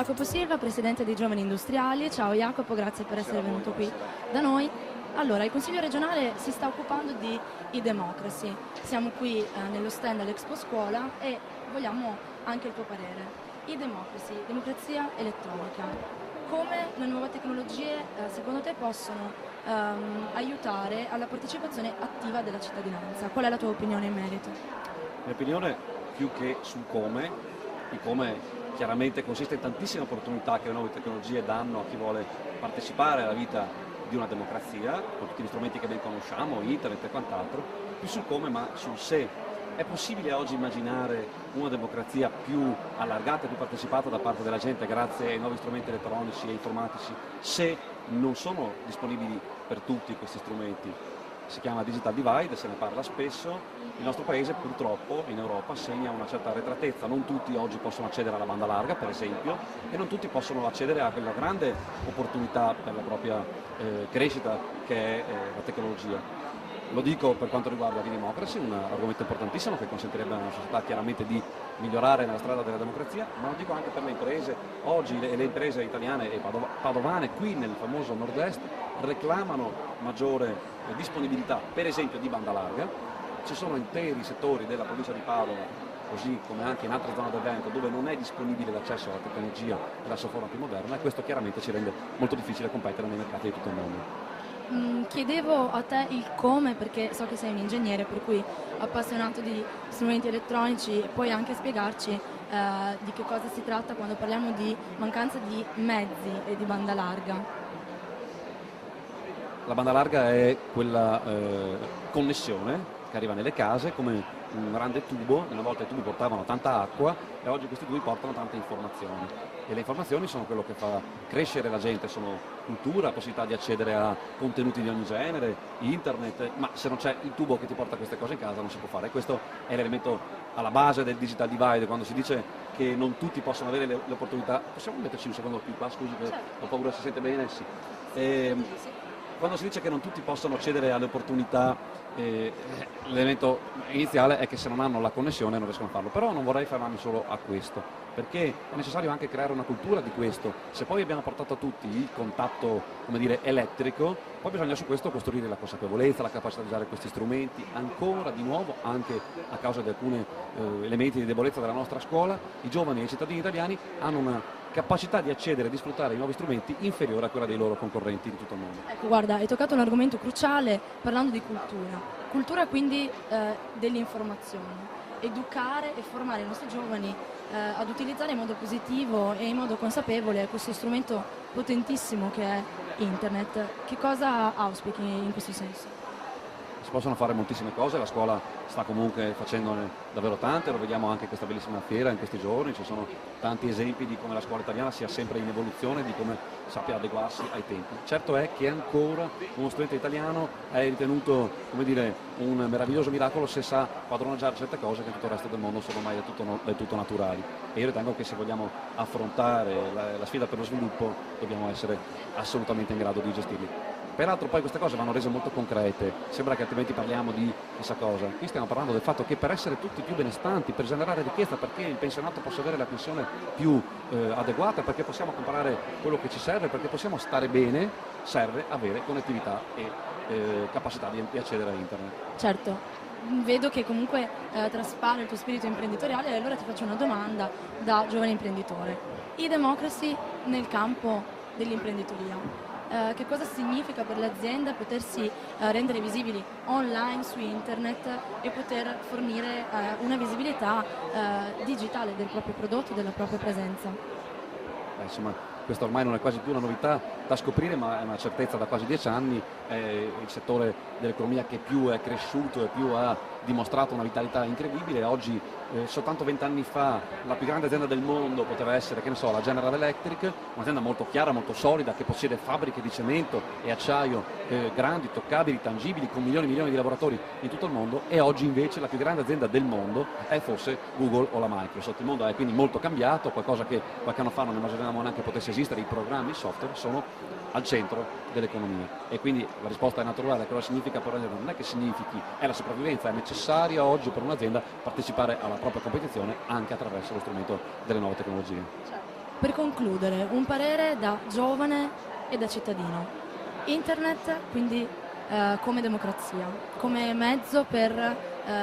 Jacopo Silva, presidente dei Giovani Industriali. Ciao Jacopo, grazie per essere venuto qui da noi. Allora, il Consiglio regionale si sta occupando di e-democracy. Siamo qui nello stand all'Expo Scuola e vogliamo anche il tuo parere. E-democracy, democrazia elettronica. Come le nuove tecnologie secondo te possono aiutare alla partecipazione attiva della cittadinanza? Qual è la tua opinione in merito? La mia opinione, più che sul come, il come chiaramente consiste in tantissime opportunità che le nuove tecnologie danno a chi vuole partecipare alla vita di una democrazia, con tutti gli strumenti che ben conosciamo, internet e quant'altro, più sul come ma sul se. È possibile oggi immaginare una democrazia più allargata e più partecipata da parte della gente grazie ai nuovi strumenti elettronici e informatici se non sono disponibili per tutti questi strumenti? Si chiama digital divide, se ne parla spesso. Il nostro paese purtroppo in Europa segna una certa arretratezza, non tutti oggi possono accedere alla banda larga per esempio e non tutti possono accedere a quella grande opportunità per la propria crescita che è la tecnologia. Lo dico per quanto riguarda l'e-democracy, un argomento importantissimo che consentirebbe alla società chiaramente di migliorare nella strada della democrazia, ma lo dico anche per le imprese. Oggi le imprese italiane e padovane qui nel famoso nord-est reclamano maggiore disponibilità, per esempio di banda larga. Ci sono interi settori della provincia di Padova, così come anche in altre zone del Veneto, dove non è disponibile l'accesso alla tecnologia della sua forma più moderna e questo chiaramente ci rende molto difficile competere nei mercati di tutto il mondo. Chiedevo a te il come, perché so che sei un ingegnere, per cui appassionato di strumenti elettronici, puoi anche spiegarci di che cosa si tratta quando parliamo di mancanza di mezzi e di banda larga. La banda larga è quella connessione che arriva nelle case come un grande tubo. Una volta i tubi portavano tanta acqua e oggi questi tubi portano tante informazioni e le informazioni sono quello che fa crescere la gente, sono cultura, possibilità di accedere a contenuti di ogni genere, internet, ma se non c'è il tubo che ti porta queste cose in casa non si può fare. Questo è l'elemento alla base del digital divide, quando si dice che non tutti possono avere le opportunità. Possiamo metterci un secondo più qua, scusi, che ho paura si sente bene? Sì. Quando si dice che non tutti possono accedere alle opportunità, l'elemento iniziale è che se non hanno la connessione non riescono a farlo, però non vorrei fermarmi solo a questo, perché è necessario anche creare una cultura di questo. Se poi abbiamo portato a tutti il contatto, come dire, elettrico, poi bisogna su questo costruire la consapevolezza, la capacità di usare questi strumenti, ancora di nuovo, anche a causa di alcuni elementi di debolezza della nostra scuola, i giovani e i cittadini italiani hanno una capacità di accedere e di sfruttare i nuovi strumenti inferiore a quella dei loro concorrenti in tutto il mondo. Ecco, guarda, hai toccato un argomento cruciale parlando di cultura. Cultura quindi dell'informazione. Educare e formare i nostri giovani ad utilizzare in modo positivo e in modo consapevole questo strumento potentissimo che è internet. Che cosa auspichi in questo senso? Si possono fare moltissime cose, la scuola sta comunque facendone davvero tante, lo vediamo anche in questa bellissima fiera in questi giorni, ci sono tanti esempi di come la scuola italiana sia sempre in evoluzione, di come sappia adeguarsi ai tempi. Certo è che ancora uno studente italiano è ritenuto, come dire, un meraviglioso miracolo se sa padroneggiare certe cose che in tutto il resto del mondo sono ormai del tutto naturali. E io ritengo che se vogliamo affrontare la sfida per lo sviluppo dobbiamo essere assolutamente in grado di gestirli. Peraltro poi queste cose vanno rese molto concrete, sembra che altrimenti parliamo di chissà cosa. Qui stiamo parlando del fatto che per essere tutti più benestanti, per generare ricchezza, perché il pensionato possa avere la pensione più adeguata, perché possiamo comprare quello che ci serve, perché possiamo stare bene, serve avere connettività e capacità di accedere a internet. Certo, vedo che comunque traspare il tuo spirito imprenditoriale e allora ti faccio una domanda da giovane imprenditore. E-democracy nel campo dell'imprenditoria. Che cosa significa per l'azienda potersi rendere visibili online su internet e poter fornire una visibilità digitale del proprio prodotto, della propria presenza? Insomma, questa ormai non è quasi più una novità da scoprire, ma è una certezza da quasi 10 anni. È il settore dell'economia che più è cresciuto e più ha dimostrato una vitalità incredibile. Oggi, soltanto 20 anni fa, la più grande azienda del mondo poteva essere, che ne so, la General Electric, un'azienda molto chiara, molto solida, che possiede fabbriche di cemento e acciaio grandi, toccabili, tangibili, con milioni e milioni di lavoratori in tutto il mondo, e oggi invece la più grande azienda del mondo è forse Google o la Microsoft. Il mondo è quindi molto cambiato, qualcosa che qualche anno fa non immaginavamo neanche potesse esistere. I programmi, i software sono al centro dell'economia e quindi la risposta è naturale. Cosa significa per un'azienda? Non è che significhi, è la sopravvivenza, è necessaria oggi per un'azienda partecipare alla propria competizione anche attraverso lo strumento delle nuove tecnologie. Certo. Per concludere, un parere da giovane e da cittadino. Internet, quindi come democrazia, come mezzo per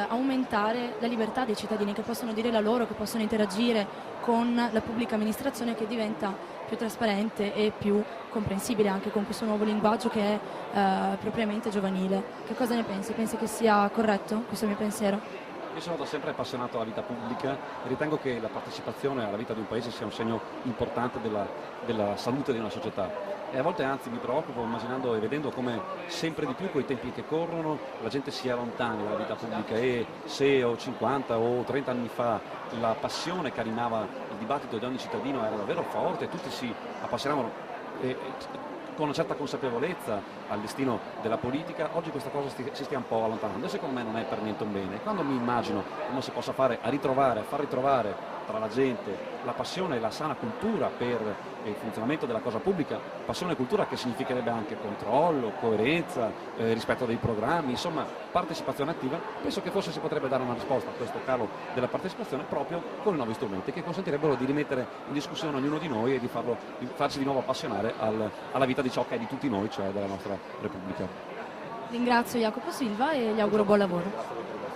aumentare la libertà dei cittadini che possono dire la loro, che possono interagire con la pubblica amministrazione, che diventa più trasparente e più comprensibile anche con questo nuovo linguaggio che è propriamente giovanile. Che cosa ne pensi? Pensi che sia corretto questo mio pensiero? Io sono da sempre appassionato alla vita pubblica e ritengo che la partecipazione alla vita di un paese sia un segno importante della salute di una società. E a volte anzi mi preoccupo immaginando e vedendo come sempre di più coi tempi che corrono la gente si allontani dalla vita pubblica e se o 50 o 30 anni fa la passione che animava il dibattito di ogni cittadino era davvero forte e tutti si appassionavano con una certa consapevolezza al destino della politica, oggi questa cosa si stia un po' allontanando e secondo me non è per niente un bene. Quando mi immagino come si possa fare a far ritrovare tra la gente la passione e la sana cultura per il funzionamento della cosa pubblica, passione e cultura che significherebbe anche controllo, coerenza, rispetto dei programmi, insomma partecipazione attiva, penso che forse si potrebbe dare una risposta a questo calo della partecipazione proprio con i nuovi strumenti che consentirebbero di rimettere in discussione ognuno di noi e di farci di nuovo appassionare alla vita di ciò che è di tutti noi, cioè della nostra Repubblica. Ringrazio Jacopo Silva e gli auguro buon lavoro.